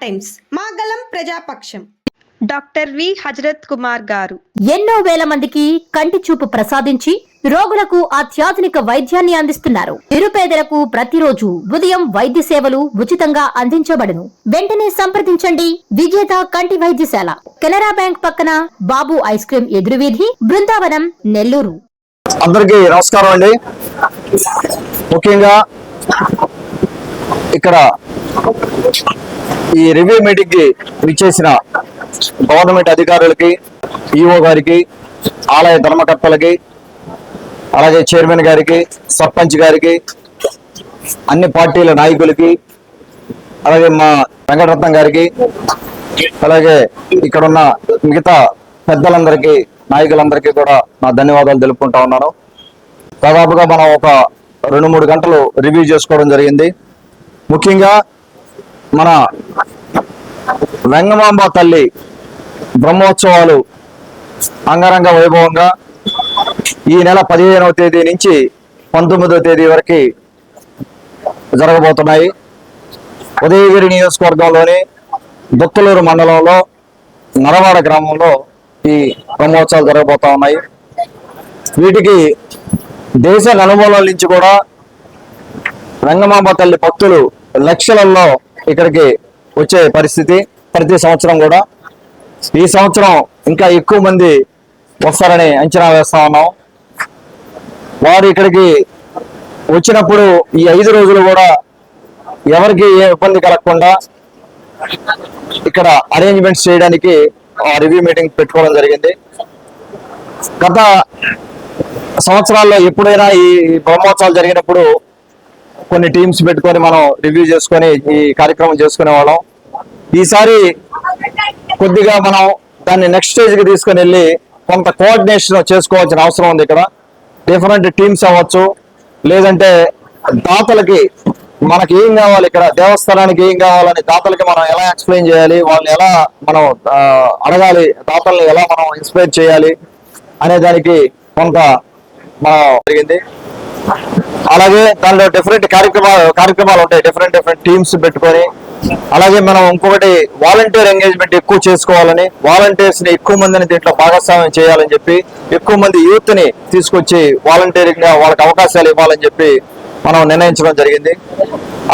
Times మాగలం Prajapaksham doctor V Hazrat Kumar గారు ఎన్నో వేల మందికి కంటి చూపు ప్రసాదించి రోగులకు అత్యాధునిక వైద్యాన్ని అందిస్తున్నారు. నిరుపేదలకు ప్రతిరోజు ఉదయం వైద్య సేవలు ఉచితంగా అందించబడును. వెంటనే సంప్రదించండి. విజేత కంటి వైద్యశాల, కెనరా బ్యాంక్ పక్కన, బాబు ఐస్ క్రీమ్ ఎదురువీధి, బృందావనం, నెల్లూరు. అందరికీ నమస్కారం అండి. ముఖ్యంగా ఇక్కడ ఈ రివ్యూ మీటింగ్ కి విచ్చేసిన గవర్నమెంట్ అధికారులకి, ఈఓ గారికి, ఆలయ ధర్మకర్తలకి, అలాగే చైర్మన్ గారికి, సర్పంచ్ గారికి, అన్ని పార్టీల నాయకులకి, అలాగే మా వెంకటరత్నం గారికి, అలాగే ఇక్కడున్న మిగతా పెద్దలందరికీ, నాయకులందరికీ కూడా నా ధన్యవాదాలు తెలుపుకుంటా ఉన్నాను. దాదాపుగా మనం ఒక 2-3 గంటలు రివ్యూ చేసుకోవడం జరిగింది. ముఖ్యంగా మన వెంగమాంబ తల్లి బ్రహ్మోత్సవాలు అంగరంగ వైభవంగా ఈ నెల 15వ తేదీ నుంచి 19వ తేదీ వరకు జరగబోతున్నాయి. ఉదయగిరి నియోజకవర్గంలోని దుత్తలూరు మండలంలో నరవాడ గ్రామంలో ఈ బ్రహ్మోత్సవాలు జరగబోతా ఉన్నాయి. వీటికి దేశ నలుమూలల నుంచి కూడా వెంగమాంబ తల్లి భక్తులు లక్షలలో ఇక్కడికి వచ్చే పరిస్థితి ప్రతి సంవత్సరం కూడా. ఈ సంవత్సరం ఇంకా ఎక్కువ మంది వస్తారని అంచనా వేస్తా ఉన్నాం. వారు ఇక్కడికి వచ్చినప్పుడు ఈ 5 రోజులు కూడా ఎవరికి ఏ ఇబ్బంది కలగకుండా ఇక్కడ అరేంజ్మెంట్స్ చేయడానికి రివ్యూ మీటింగ్ పెట్టుకోవడం జరిగింది. గత సంవత్సరాల్లో ఎప్పుడైనా ఈ బ్రహ్మోత్సవాలు జరిగినప్పుడు కొన్ని టీమ్స్ పెట్టుకొని మనం రివ్యూ చేసుకొని ఈ కార్యక్రమం చేసుకునే వాళ్ళం. ఈసారి కొద్దిగా మనం దాన్ని నెక్స్ట్ స్టేజ్కి తీసుకొని వెళ్ళి కొంత కోఆర్డినేషన్ చేసుకోవాల్సిన అవసరం ఉంది. ఇక్కడ డిఫరెంట్ టీమ్స్ అవ్వచ్చు, లేదంటే దాతలకి మనకి ఏం కావాలి, ఇక్కడ దేవస్థానానికి ఏం కావాలని దాతలకి మనం ఎలా ఎక్స్ప్లెయిన్ చేయాలి, వాళ్ళని ఎలా మనం అడగాలి, దాతల్ని ఎలా మనం ఇన్స్పైర్ చేయాలి అనే దానికి కొంత మనం జరిగింది. అలాగే దానిలో డిఫరెంట్ కార్యక్రమాలు ఉంటాయి, డిఫరెంట్ టీమ్స్ పెట్టుకొని. అలాగే మనం ఇంకొకటి వాలంటీర్ ఎంగేజ్మెంట్ ఎక్కువ చేసుకోవాలని, వాలంటీర్స్ ని ఎక్కువ మందిని దీంట్లో భాగస్వామ్యం చేయాలని చెప్పి, ఎక్కువ మంది యూత్ ని తీసుకొచ్చి వాలంటీరింగ్ గా వాళ్ళకి అవకాశాలు ఇవ్వాలని చెప్పి మనం నిర్ణయించడం జరిగింది.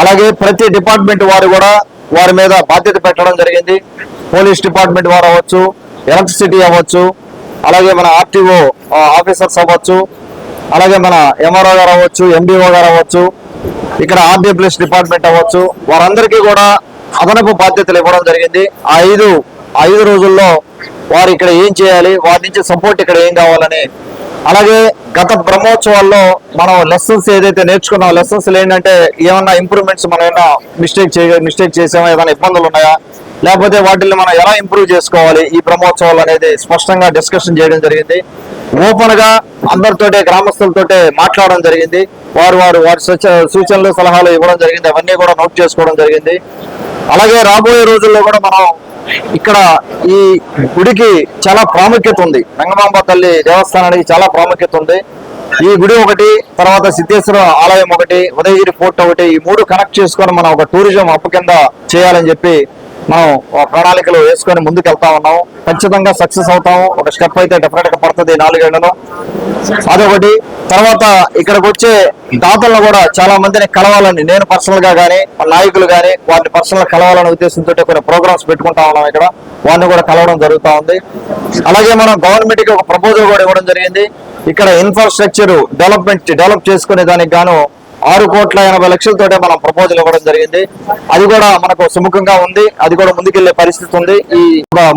అలాగే ప్రతి డిపార్ట్మెంట్ వారు కూడా వారి మీద బాధ్యత పెట్టడం జరిగింది. పోలీస్ డిపార్ట్మెంట్ వారు అవ్వచ్చు, ఎలక్ట్రిసిటీ అవ్వచ్చు, అలాగే మన ఆర్టీఓ ఆఫీసర్స్ అవ్వచ్చు, అలాగే మన ఎంఆర్ఓ గారు అవ్వచ్చు, ఎండిఓ గారు అవ్వచ్చు, ఇక్కడ ఆర్డబ్ల్యూఎస్ డిపార్ట్మెంట్ అవ్వచ్చు, వారందరికీ కూడా అదనపు బాధ్యతలు ఇవ్వడం జరిగింది. ఆ 5 రోజుల్లో వారు ఇక్కడ ఏం చేయాలి, వారి నుంచి సపోర్ట్ ఇక్కడ ఏం కావాలని. అలాగే గత బ్రహ్మోత్సవాల్లో మనం లెసన్స్ ఏదైతే నేర్చుకున్నాం, లెసన్స్ ఏంటంటే ఏమన్నా ఇంప్రూవ్మెంట్స్ మనం ఏమైనా మిస్టేక్ చేసామా, ఏమైనా ఇబ్బందులు ఉన్నాయా, లేకపోతే వాటిని మనం ఎలా ఇంప్రూవ్ చేసుకోవాలి ఈ బ్రహ్మోత్సవాలు అనేది స్పష్టంగా డిస్కషన్ చేయడం జరిగింది. ఓపెన్ గా అందరితోటే, గ్రామస్తులతోటే మాట్లాడడం జరిగింది. వారి సూచనలు సలహాలు ఇవ్వడం జరిగింది. అవన్నీ కూడా నోట్ చేసుకోవడం జరిగింది. అలాగే రాబోయే రోజుల్లో కూడా మనం ఇక్కడ ఈ గుడికి చాలా ప్రాముఖ్యత ఉంది. వెంగమాంబ తల్లి దేవస్థానానికి చాలా ప్రాముఖ్యత ఉంది. ఈ గుడి ఒకటి, తర్వాత సిద్ధేశ్వర ఆలయం ఒకటి, ఉదయగిరి ఫోర్ట్ ఒకటి, ఈ 3 కనెక్ట్ చేసుకొని మనం ఒక టూరిజం హబ్ కింద చేయాలని చెప్పి మనం ప్రణాళికలు వేసుకొని ముందుకు వెళ్తా ఉన్నాం. ఖచ్చితంగా సక్సెస్ అవుతాము. ఒక స్టెప్ అయితే డెఫినెట్ గా పడుతుంది 4 ఏళ్లలో. అదొకటి. తర్వాత ఇక్కడికి వచ్చే దాతలను కూడా చాలా మందిని కలవాలని, నేను పర్సనల్ గా కానీ నాయకులు కానీ వారిని పర్సనల్ కలవాలనే ఉద్దేశంతో కొన్ని ప్రోగ్రామ్స్ పెట్టుకుంటా ఉన్నాం. ఇక్కడ వారిని కూడా కలవడం జరుగుతూ ఉంది. అలాగే మనం గవర్నమెంట్ కి ఒక ప్రపోజల్ కూడా ఇవ్వడం జరిగింది. ఇక్కడ ఇన్ఫ్రాస్ట్రక్చర్ డెవలప్ చేసుకునే దానికి గాను 6,80,00,000 మనం ప్రపోజల్ ఇవ్వడం జరిగింది. అది కూడా మనకు సుముఖంగా ఉంది. అది కూడా ముందుకెళ్లే పరిస్థితి ఉంది. ఈ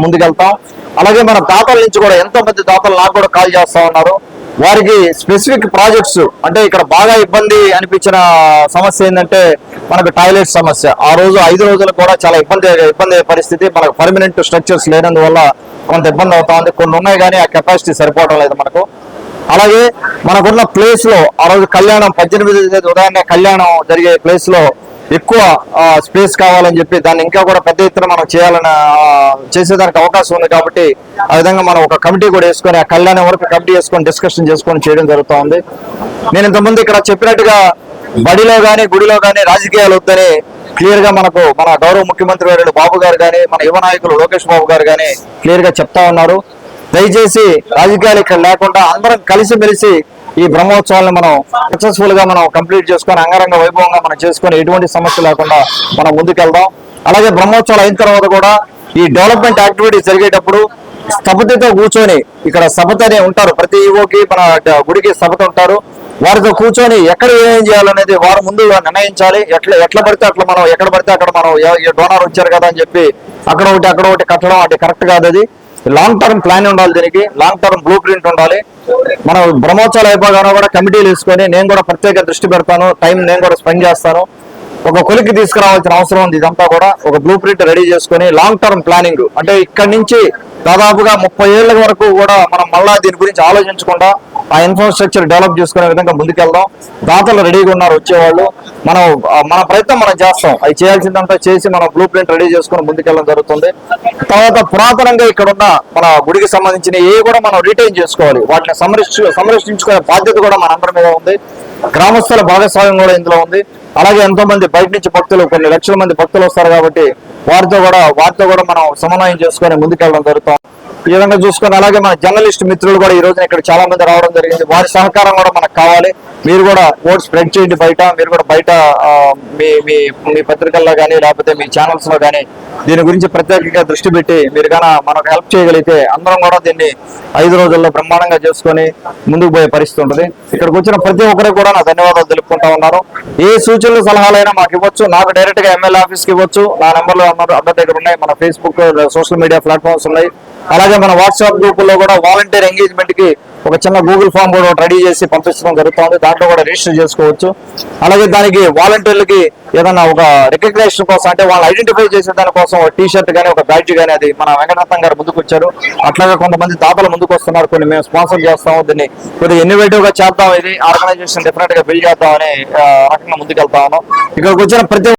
ముందుకెళ్తాం. అలాగే మన దాతల నుంచి కూడా ఎంతో మంది దాతలు నాకు కూడా కాల్ చేస్తా ఉన్నారు. వారికి స్పెసిఫిక్ ప్రాజెక్ట్స్, అంటే ఇక్కడ బాగా ఇబ్బంది అనిపించిన సమస్య ఏంటంటే మనకు టాయిలెట్ సమస్య. ఆ రోజు 5 రోజులు కూడా చాలా ఇబ్బంది పరిస్థితి. మనకు పర్మనెంట్ స్ట్రక్చర్స్ లేనందువల్ల కొంత ఇబ్బంది అవుతా ఉంది. కొన్ని ఉన్నాయి కానీ ఆ కెపాసిటీ సరిపోవడం లేదు మనకు. అలాగే మనకున్న ప్లేస్ లో ఆ రోజు కళ్యాణం 18 ఉదయాన్నే కళ్యాణం జరిగే ప్లేస్ లో ఎక్కువ స్పేస్ కావాలని చెప్పి దాన్ని ఇంకా కూడా పెద్ద ఎత్తున మనం చేసేదానికి అవకాశం ఉంది. కాబట్టి ఆ విధంగా మనం ఒక కమిటీ కూడా వేసుకొని ఆ కళ్యాణం వరకు కమిటీ వేసుకొని డిస్కషన్ చేసుకొని చేయడం జరుగుతూ ఉంది. నేను ఇంతకుముందు ఇక్కడ చెప్పినట్టుగా బడిలో కానీ గుడిలో కానీ రాజకీయాలు వద్దని క్లియర్ గా మనకు మన గౌరవ ముఖ్యమంత్రి వర్యులు బాబు గారు కానీ మన యువ నాయకులు లోకేష్ బాబు గారు కానీ క్లియర్ గా చెప్తా ఉన్నారు. దయచేసి రాజకీయాలు ఇక్కడ లేకుండా అందరం కలిసిమెలిసి ఈ బ్రహ్మోత్సవాలను మనం సక్సెస్ఫుల్ గా మనం కంప్లీట్ చేసుకొని అంగరంగ వైభవంగా మనం చేసుకొని ఎటువంటి సమస్య లేకుండా మనం ముందుకెళ్దాం. అలాగే బ్రహ్మోత్సవాలు అయిన తర్వాత కూడా ఈ డెవలప్మెంట్ యాక్టివిటీస్ జరిగేటప్పుడు స్థపతితో కూర్చొని, ఇక్కడ స్థపతి అనే ఉంటారు, ప్రతి ఈవోకి మన గుడికి స్థపతి ఉంటారు, వారితో కూర్చొని ఎక్కడ ఏం చేయాలనేది వారు ముందు నిర్ణయించాలి. ఎట్లా పడితే అట్లా మనం ఎక్కడ పడితే అక్కడ మనం డోనర్ వచ్చారు కదా అని చెప్పి అక్కడ ఒకటి కట్టడం అది కరెక్ట్ కాదు. అది లాంగ్ టర్మ్ ప్లాన్ ఉండాలి, దీనికి లాంగ్ టర్మ్ బ్లూ ప్రింట్ ఉండాలి. మనం బ్రహ్మోత్సవాలు అయిపోగానే కూడా కమిటీలు వేసుకొని నేను కూడా ప్రత్యేక దృష్టి పెడతాను, టైం నేను కూడా స్పెండ్ చేస్తాను. ఒక కొలికి తీసుకురావాల్సిన అవసరం ఉంది. ఇదంతా కూడా ఒక బ్లూ ప్రింట్ రెడీ చేసుకొని లాంగ్ టర్మ్ ప్లానింగ్, అంటే ఇక్కడి నుంచి దాదాపుగా 30 ఏళ్ల వరకు కూడా మనం మళ్ళా దీని గురించి ఆలోచించకుండా ఆ ఇన్ఫ్రాస్ట్రక్చర్ డెవలప్ చేసుకునే విధంగా ముందుకెళ్దాం. దాతలు రెడీగా ఉన్నారు వచ్చేవాళ్ళు. మన ప్రయత్నం మనం చేస్తాం, అది చేయాల్సిందంతా చేసి మనం బ్లూ ప్రింట్ రెడీ చేసుకుని ముందుకెళ్ళడం జరుగుతుంది. తర్వాత పురాతనంగా ఇక్కడ ఉన్న మన గుడికి సంబంధించిన ఏ కూడా మనం రిటైన్ చేసుకోవాలి, వాటిని సంరక్షించుకునే బాధ్యత కూడా మనందరి మీద ఉంది. గ్రామస్తుల భాగస్వామ్యం కూడా ఇందులో ఉంది. అలాగే ఎంతో మంది బయట నుంచి భక్తులు, కొన్ని లక్షల మంది భక్తులు వస్తారు కాబట్టి వారితో కూడా మనం సమన్వయం చేసుకొని ముందుకెళ్ళడం జరుగుతాం. ఈ విధంగా చూసుకొని అలాగే మన జర్నలిస్ట్ మిత్రులు కూడా ఈ రోజున ఇక్కడ చాలా మంది రావడం జరిగింది. వారి సహకారం కూడా మనకు కావాలి. మీరు కూడా ఓట్ స్ప్రెడ్ చేయండి బయట. మీరు కూడా బయట మీ పత్రికల్లో కానీ లేకపోతే మీ ఛానల్స్ లో కానీ దీని గురించి ప్రత్యేకంగా దృష్టి పెట్టి మీరు కానీ మనకు హెల్ప్ చేయగలిగితే అందరం కూడా దీన్ని 5 రోజుల్లో బ్రహ్మాండంగా చేసుకొని ముందుకు పోయే పరిస్థితి ఉంటుంది. ఇక్కడికి వచ్చిన ప్రతి ఒక్కరికి కూడా నా ధన్యవాదాలు తెలుపుకుంటా ఉన్నాను. ఏ సూచనలు సలహాలైనా మాకు ఇవ్వచ్చు. నాకు డైరెక్ట్ గా ఎమ్మెల్యే ఆఫీస్కి ఇవ్వచ్చు. నా నెంబర్లు అందరి దగ్గర ఉన్నాయి. మన ఫేస్బుక్ సోషల్ మీడియా ప్లాట్ఫామ్స్ ఉన్నాయి. అలాగే మన వాట్సాప్ గ్రూపుల్లో కూడా వాలంటీర్ ఎంగేజ్మెంట్ కి ఒక చిన్న గూగుల్ ఫామ్ కూడా రెడీ చేసి పంపించడం జరుగుతుంది. దాంట్లో కూడా రిజిస్టర్ చేసుకోవచ్చు. అలాగే దానికి వాలంటీర్లకి ఏదైనా ఒక రికగ్నైజేషన్ కోసం, అంటే వాళ్ళు ఐడెంటిఫై చేసే దానికోసం ఒక టీ షర్ట్ కానీ ఒక బ్యాడ్జ్ కానీ అది మన వెంకటరత్నం గారు ముందుకు వచ్చారు. అట్లాగే కొంతమంది దాతలు ముందుకు వస్తున్నారు. కొన్ని మేము స్పాన్సర్ చేస్తాము. దీన్ని కొద్దిగా ఇన్నోవేటివ్ గా చేద్దాం, ఇది ఆర్గనైజేషన్ డిఫరెంట్ గా బిల్డ్ చేద్దాం అనే రకంగా ముందుకెళ్తా ఉన్నాం. ఇక్కడికి వచ్చిన ప్రతి